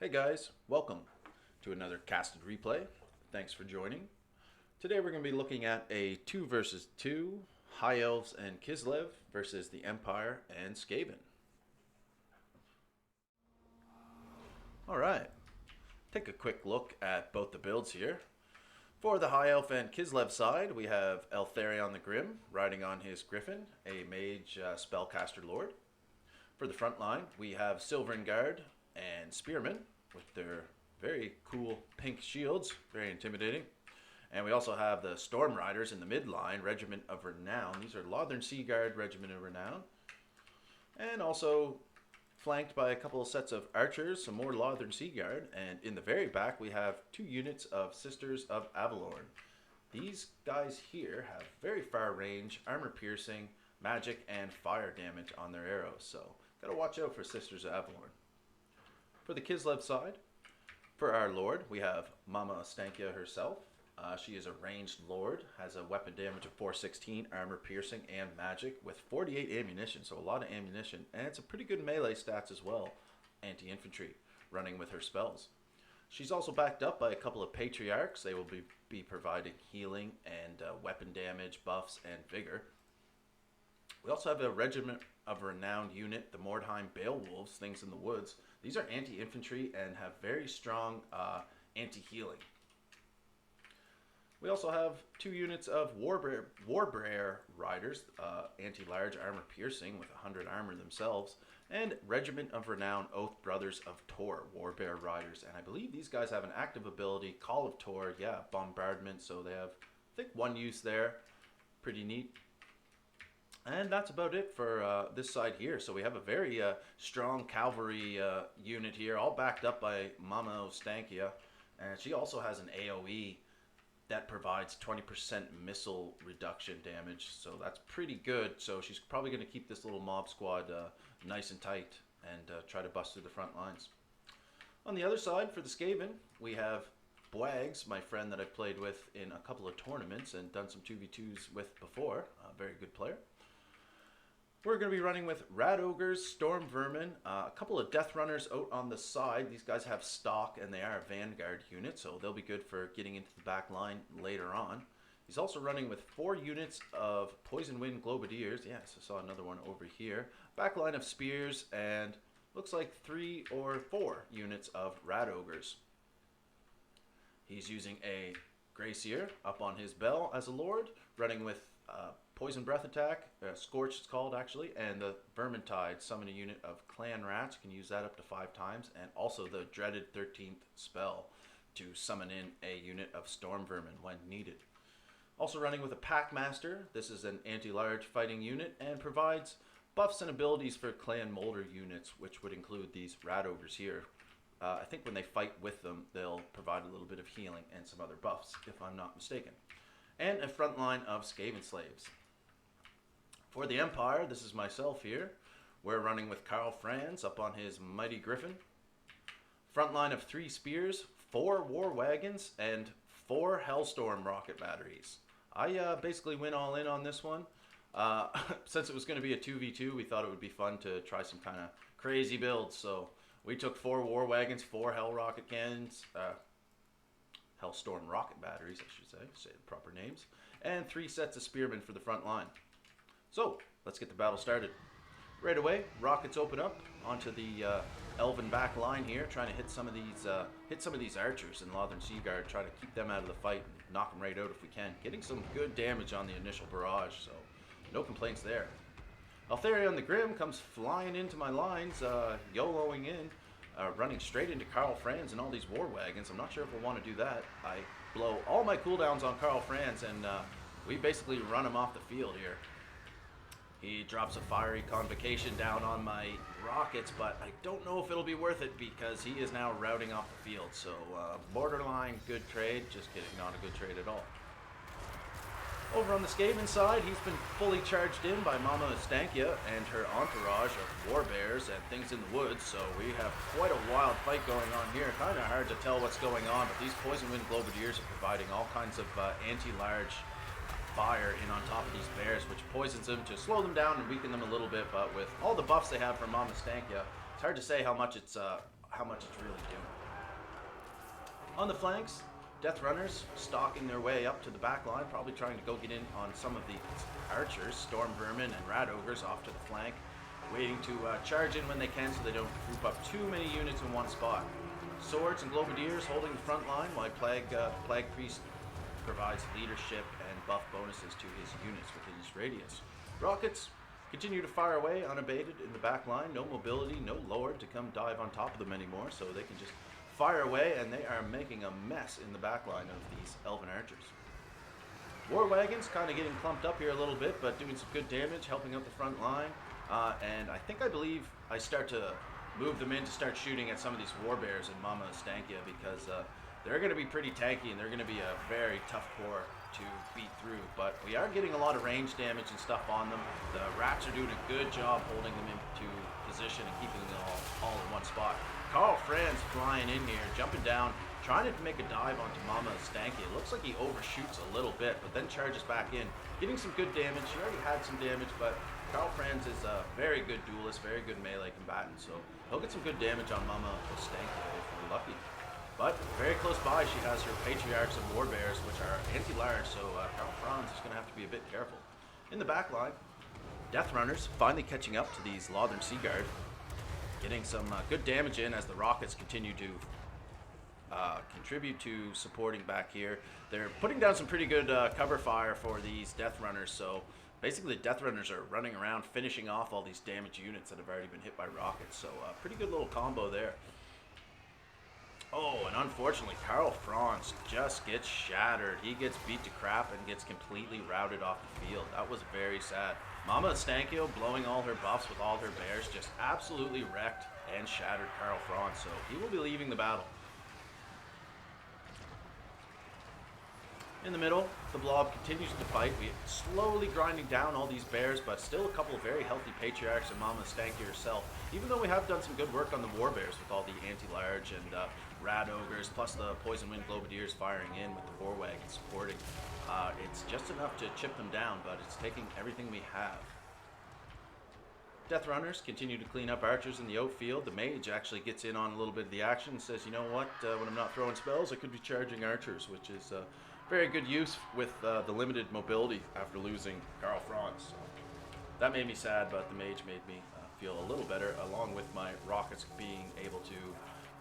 Hey guys, welcome to another casted replay. Thanks for joining. Today we're going to be looking at a 2 versus 2 High Elves and Kislev versus the Empire and Skaven. Alright, take a quick look at both the builds here. For the High Elf and Kislev side, we have Eltharion the Grim riding on his Griffin, a mage spellcaster lord. For the front line, we have Silverin Guard and Spearmen with their very cool pink shields, very intimidating. And we also have the Storm Riders in the midline, Regiment of Renown. These are Lothern Sea Guard, Regiment of Renown. And also flanked by a couple of sets of archers, some more Lothern Sea Guard. And in the very back, we have 2 units of Sisters of Avalorn. These guys here have very far range, armor piercing, magic, and fire damage on their arrows. So gotta watch out for Sisters of Avalorn. For the Kislev side, for our lord, we have Mama Stankia herself. She is a ranged lord, has a weapon damage of 416, armor piercing, and magic with 48 ammunition, so a lot of ammunition. And it's a pretty good melee stats as well, anti-infantry, running with her spells. She's also backed up by a couple of patriarchs. They will be providing healing and weapon damage, buffs, and vigor. We also have a Regiment of Renowned unit, the Mordheim Beowulfs, Things in the Woods. These are anti-infantry and have very strong anti-healing. We also have 2 units of Warbear Riders, anti-large armor piercing with 100 armor themselves, and Regiment of Renown Oath Brothers of Tor, Warbear Riders. And I believe these guys have an active ability, Call of Tor, yeah, bombardment, so they have, I think, 1 use there. Pretty neat. And that's about it for this side here. So we have a very strong cavalry unit here, all backed up by Mama Stankia. And she also has an AoE that provides 20% missile reduction damage. So that's pretty good. So she's probably going to keep this little mob squad nice and tight and try to bust through the front lines. On the other side, for the Skaven, we have Bwags, my friend that I've played with in a couple of tournaments and done some 2v2s with before. A very good player. We're going to be running with Rat Ogres, Storm Vermin, a couple of Death Runners out on the side. These guys have stock and they are a Vanguard unit, so they'll be good for getting into the back line later on. He's also running with 4 units of Poison Wind Globadiers. Yes, I saw another one over here. Back line of Spears and looks like 3 or 4 units of Rat Ogres. He's using a Gracier up on his bell as a lord, running with Poison Breath Attack, Scorch it's called actually, and the Vermintide, summon a unit of Clan Rats, you can use that up to 5 times, and also the dreaded 13th spell to summon in a unit of Storm Vermin when needed. Also running with a Packmaster, this is an anti-large fighting unit, and provides buffs and abilities for Clan Molder units, which would include these Rat Ogres here. I think when they fight with them, they'll provide a little bit of healing and some other buffs, if I'm not mistaken. And a front line of Skaven slaves. For the Empire, this is myself here. We're running with Karl Franz up on his mighty Griffin. Front line of 3 spears, 4 war wagons, and 4 Hellstorm rocket batteries. I basically went all in on this one. Since it was going to be a 2v2, we thought it would be fun to try some kind of crazy builds. So we took 4 war wagons, 4 Hell rocket cannons, Hellstorm rocket batteries, I should say the proper names, and 3 sets of spearmen for the front line. So let's get the battle started. Right away, rockets open up onto the elven back line here, trying to hit some of these archers in Lothern Sea Guard, try to keep them out of the fight and knock them right out if we can. Getting some good damage on the initial barrage, so no complaints there. Eltharion the Grim comes flying into my lines, YOLOing in. Running straight into Karl Franz and all these war wagons. I'm not sure if we'll want to do that. I blow all my cooldowns on Karl Franz and we basically run him off the field here. He drops a fiery convocation down on my rockets, but I don't know if it'll be worth it because he is now routing off the field. So borderline good trade, just kidding, not a good trade at all. Over on the Skaven side, he's been fully charged in by Mama Stankia and her entourage of war bears and Things in the Woods, so we have quite a wild fight going on here. Kind of hard to tell what's going on, but these Poison Wind Globadiers are providing all kinds of anti-large fire in on top of these bears, which poisons them to slow them down and weaken them a little bit, but with all the buffs they have from Mama Stankia, it's hard to say how much it's really doing. On the flanks, Death Runners stalking their way up to the back line, probably trying to go get in on some of the archers, Storm Vermin and Rat Ogres off to the flank, waiting to charge in when they can so they don't group up too many units in one spot. Swords and Globadiers holding the front line, while Plague Priest provides leadership and buff bonuses to his units within his radius. Rockets continue to fire away unabated in the back line. No mobility, no Lord to come dive on top of them anymore, so they can just fire away, and they are making a mess in the back line of these Elven archers. War Wagons kind of getting clumped up here a little bit, but doing some good damage, helping out the front line. And I believe I start to move them in to start shooting at some of these War Bears and Mama Stankia, because they're going to be pretty tanky, and they're going to be a very tough core to beat through. But we are getting a lot of range damage and stuff on them. The rats are doing a good job holding them into position and keeping them all in one spot. Carl Franz flying in here, jumping down, trying to make a dive onto Mama Stanky. It looks like he overshoots a little bit, but then charges back in, getting some good damage. He already had some damage, but Carl Franz is a very good duelist, very good melee combatant, so he'll get some good damage on Mama Stanky if we're lucky. But very close by, she has her Patriarchs of War Bears, which are anti-large, so Carl Franz is going to have to be a bit careful. In the back line, Death Runners finally catching up to these Lothern Sea Guard, getting some good damage in as the rockets continue to contribute to supporting back here. They're putting down some pretty good cover fire for these Death Runners, so basically the Death Runners are running around finishing off all these damaged units that have already been hit by rockets, so pretty good little combo there. Oh, and unfortunately, Carl Franz just gets shattered. He gets beat to crap and gets completely routed off the field. That was very sad. Mama Stankio blowing all her buffs with all her bears, just absolutely wrecked and shattered Carl Franz, so he will be leaving the battle. In the middle, the blob continues to fight. We're slowly grinding down all these bears, but still a couple of very healthy Patriarchs and Mama Stanky herself. Even though we have done some good work on the War Bears with all the anti-large and Rat Ogres, plus the Poison Wind Globadiers firing in with the War Wagon supporting. It's just enough to chip them down, but it's taking everything we have. Death Runners continue to clean up archers in the outfield. The mage actually gets in on a little bit of the action and says, you know what, when I'm not throwing spells, I could be charging archers, which is very good use with the limited mobility after losing Carl Franz. So that made me sad, but the mage made me feel a little better, along with my rockets being able to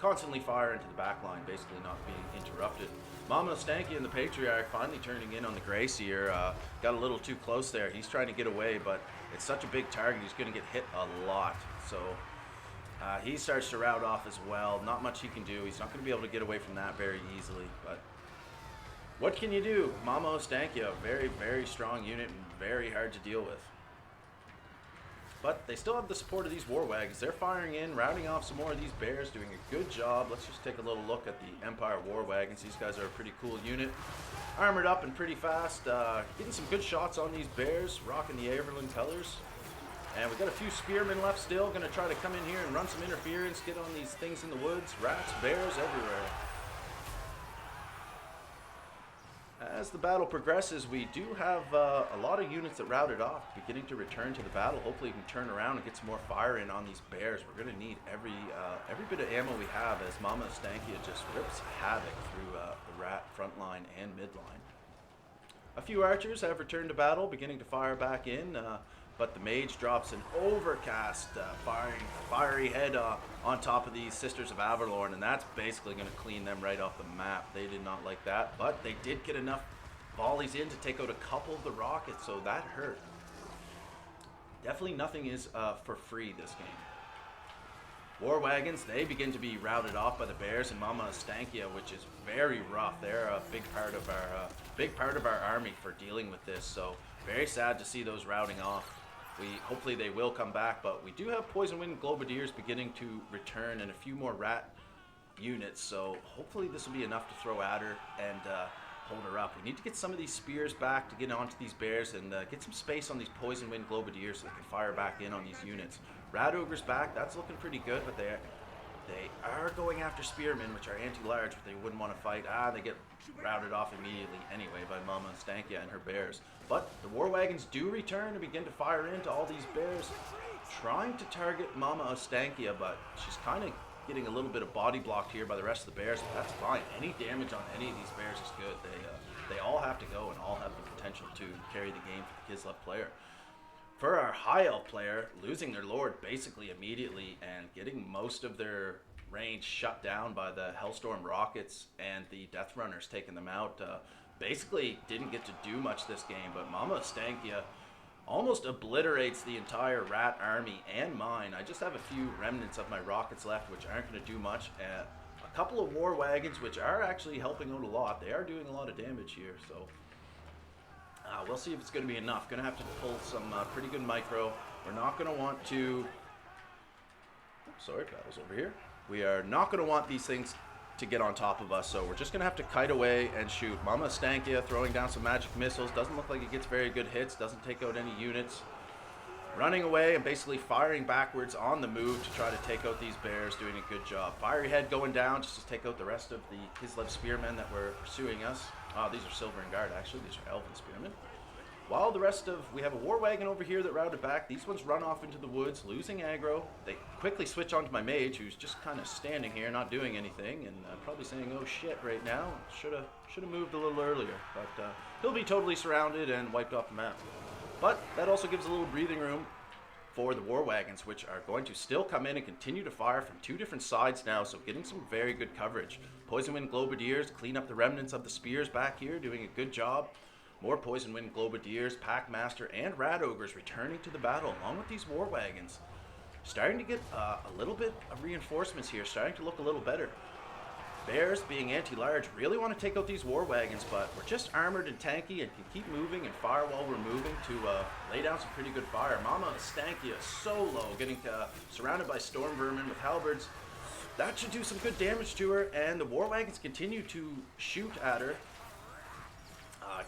constantly fire into the back line, basically not being interrupted. Mama Stanky and the Patriarch finally turning in on the Grayseer. Got a little too close there. He's trying to get away, but it's such a big target, he's going to get hit a lot. So he starts to rout off as well. Not much he can do. He's not going to be able to get away from that very easily, but what can you do? Mama Stankia, very, very strong unit and very hard to deal with. But they still have the support of these War Wagons. They're firing in, routing off some more of these bears, doing a good job. Let's just take a little look at the Empire War Wagons. These guys are a pretty cool unit. Armored up and pretty fast. Getting some good shots on these bears, rocking the Averland colors. And we've got a few spearmen left still. Going to try to come in here and run some interference, get on these things in the woods. Rats, bears, everywhere. As the battle progresses, we do have a lot of units that routed off, beginning to return to the battle. Hopefully we can turn around and get some more fire in on these bears. We're going to need every bit of ammo we have, as Mama Stankia just rips havoc through the rat front line and midline. A few archers have returned to battle, beginning to fire back in, but the mage drops an overcast fiery head on top of these Sisters of Avalorn, and that's basically going to clean them right off the map. They did not like that, but they did get enough volleys in to take out a couple of the rockets, so that hurt. Definitely nothing is for free this game. War Wagons, they begin to be routed off by the bears and Mama Stankia, which is very rough. They're a big part of our army for dealing with this, so very sad to see those routing off. Hopefully they will come back, but we do have Poison Wind Globadiers beginning to return and a few more rat units, so hopefully this will be enough to throw at her and hold her up. We need to get some of these spears back to get onto these bears and get some space on these Poison Wind Globadiers so they can fire back in on these units. Rat Ogre's back, that's looking pretty good, but they are going after spearmen, which are anti-large, but they wouldn't want to fight. They get routed off immediately anyway by Mama Stankia and her bears. But the War Wagons do return and begin to fire into all these bears, trying to target Mama Stankia, but she's kind of getting a little bit of body blocked here by the rest of the bears, but that's fine. Any damage on any of these bears is good. They all have to go and all have the potential to carry the game for the Kislev player. For our high elf player, losing their lord basically immediately and getting most of their range shut down by the Hellstorm rockets and the Death Runners taking them out. Basically didn't get to do much this game, but Mama Stankia almost obliterates the entire rat army and mine. I just have a few remnants of my rockets left, which aren't going to do much. A couple of war wagons, which are actually helping out a lot. They are doing a lot of damage here, so we'll see if it's going to be enough. Going to have to pull some pretty good micro. We're not going to want to... Sorry, battle's over here. We are not going to want these things to get on top of us, so we're just going to have to kite away and shoot. Mama Stankia throwing down some magic missiles. Doesn't look like it gets very good hits. Doesn't take out any units. Running away and basically firing backwards on the move to try to take out these bears. Doing a good job. Fiery Head going down just to take out the rest of the Kislev spearmen that were pursuing us. Oh, these are Silver and Guard, actually. These are Elven spearmen. While the rest of... We have a war wagon over here that routed back. These ones run off into the woods, losing aggro. They quickly switch onto my mage, who's just kind of standing here, not doing anything, and probably saying, oh shit, right now. Should have moved a little earlier. But he'll be totally surrounded and wiped off the map. But that also gives a little breathing room for the war wagons, which are going to still come in and continue to fire from two different sides now, so getting some very good coverage. Poison Wind Globadiers clean up the remnants of the spears back here, doing a good job. More Poison Wind Globadiers, Packmaster, and Rat Ogres returning to the battle along with these war wagons. Starting to get a little bit of reinforcements here, starting to look a little better. Bears, being anti-large, really want to take out these war wagons, but we're just armored and tanky and can keep moving and fire while we're moving to lay down some pretty good fire. Mama Stankia so low, getting surrounded by storm vermin with halberds. That should do some good damage to her, and the war wagons continue to shoot at her.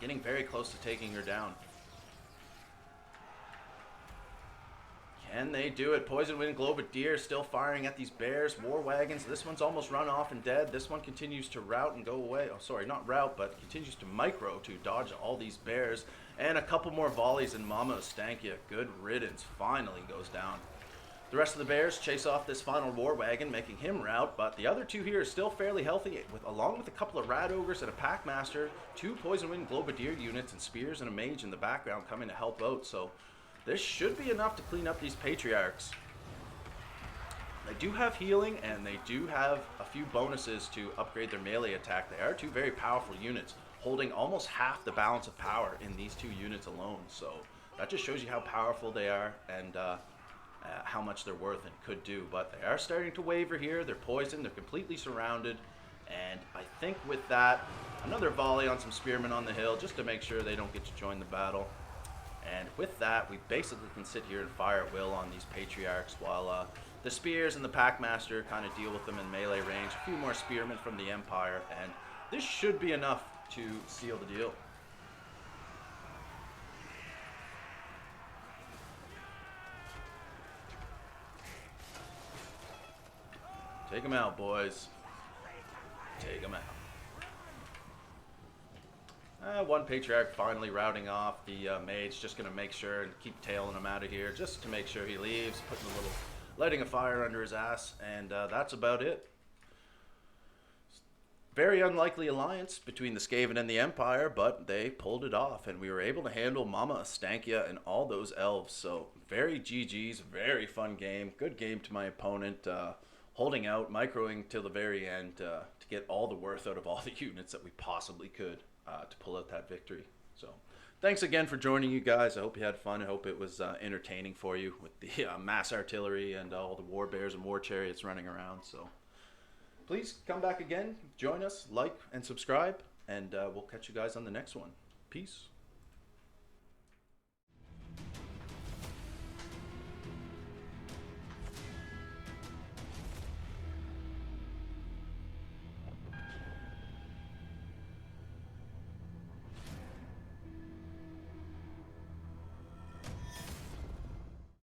Getting very close to taking her down. Can they do it? Poison Wind Globadier still firing at these bears. War wagons. This one's almost run off and dead. This one continues to rout and go away. Oh, sorry, not rout, but continues to micro to dodge all these bears. And a couple more volleys, and Mama Stankia, good riddance, finally goes down. The rest of the bears chase off this final war wagon, making him rout, but the other two here are still fairly healthy, along with a couple of Rat Ogres and a Packmaster, two Poison Wind Globadier units, and Spears and a Mage in the background coming to help out, so this should be enough to clean up these Patriarchs. They do have healing, and they do have a few bonuses to upgrade their melee attack. They are two very powerful units, holding almost half the balance of power in these two units alone, so that just shows you how powerful they are, and how much they're worth and could do. But they are starting to waver here. They're poisoned. They're completely surrounded. And I think with that, another volley on some spearmen on the hill just to make sure they don't get to join the battle. And with that, we basically can sit here and fire at will on these Patriarchs while the Spears and the Packmaster kind of deal with them in melee range. A few more spearmen from the Empire. And this should be enough to seal the deal. Take them out, boys. Take them out. One Patriarch finally routing off. The Mage just going to make sure and keep tailing him out of here just to make sure he leaves, letting a fire under his ass, and that's about it. Very unlikely alliance between the Skaven and the Empire, but they pulled it off, and we were able to handle Mama Stankia and all those elves. So very GG's, very fun game. Good game to my opponent. Holding out, microing till the very end to get all the worth out of all the units that we possibly could to pull out that victory. So thanks again for joining, you guys. I hope you had fun. I hope it was entertaining for you with the mass artillery and all the war bears and war chariots running around. So please come back again, join us, like and subscribe, and we'll catch you guys on the next one. Peace.